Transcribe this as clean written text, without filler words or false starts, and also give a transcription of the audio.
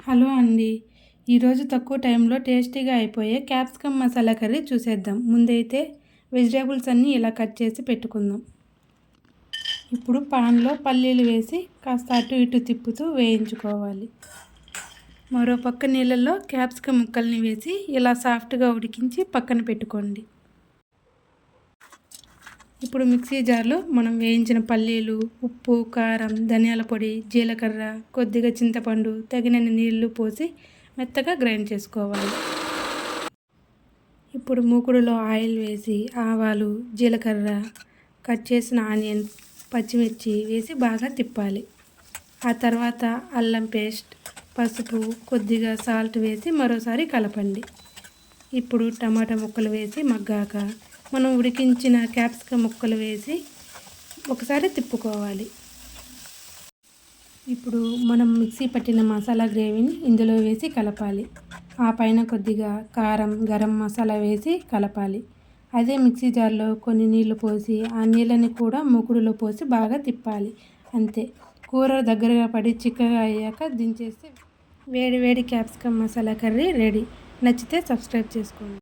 Hello అండి. ఈరోజు తక్కువ టైంలో టేస్టీగా అయిపోయే క్యాప్సికమ్ మసాలా కర్రీ చూసేద్దాం. ముందైతే వెజిటేబుల్స్ అన్నీ ఇలా కట్ చేసి పెట్టుకుందాం. ఇప్పుడు పాన్లో పల్లీలు వేసి కాస్త అటు ఇటు తిప్పుతూ వేయించుకోవాలి. మరో పక్క నీళ్ళల్లో క్యాప్సికమ్ ముక్కల్ని వేసి ఇలా సాఫ్ట్గా ఉడికించి పక్కన పెట్టుకోండి. ఇప్పుడు మిక్సీ జార్లో మనం వేయించిన పల్లీలు, ఉప్పు, కారం, ధనియాల పొడి, జీలకర్ర, కొద్దిగా చింతపండు, తగినన్ని నీళ్లు పోసి మెత్తగా గ్రైండ్ చేసుకోవాలి. ఇప్పుడు మూకుడులో ఆయిల్ వేసి ఆవాలు, జీలకర్ర, కట్ చేసిన ఆనియన్, పచ్చిమిర్చి వేసి బాగా తిప్పాలి. ఆ తర్వాత అల్లం పేస్ట్, పసుపు, కొద్దిగా సాల్ట్ వేసి మరోసారి కలపండి. ఇప్పుడు టమాటా ముక్కలు వేసి మగ్గాక మనం ఉడికించిన క్యాప్సికమ్ ముక్కలు వేసి ఒకసారి తిప్పుకోవాలి. ఇప్పుడు మనం మిక్సీ పట్టిన మసాలా గ్రేవీని ఇందులో వేసి కలపాలి. ఆ పైన కొద్దిగా కారం, గరం మసాలా వేసి కలపాలి. అదే మిక్సీ జార్లో కొన్ని నీళ్లు పోసి ఆ నీళ్ళని కూడా మూకుడులో పోసి బాగా తిప్పాలి. అంతే, కూర దగ్గరగా పడి చిక్కగా అయ్యాక దించేస్తే వేడి వేడి క్యాప్సికమ్ మసాలా కర్రీ రెడీ. నచ్చితే సబ్స్క్రైబ్ చేసుకోండి.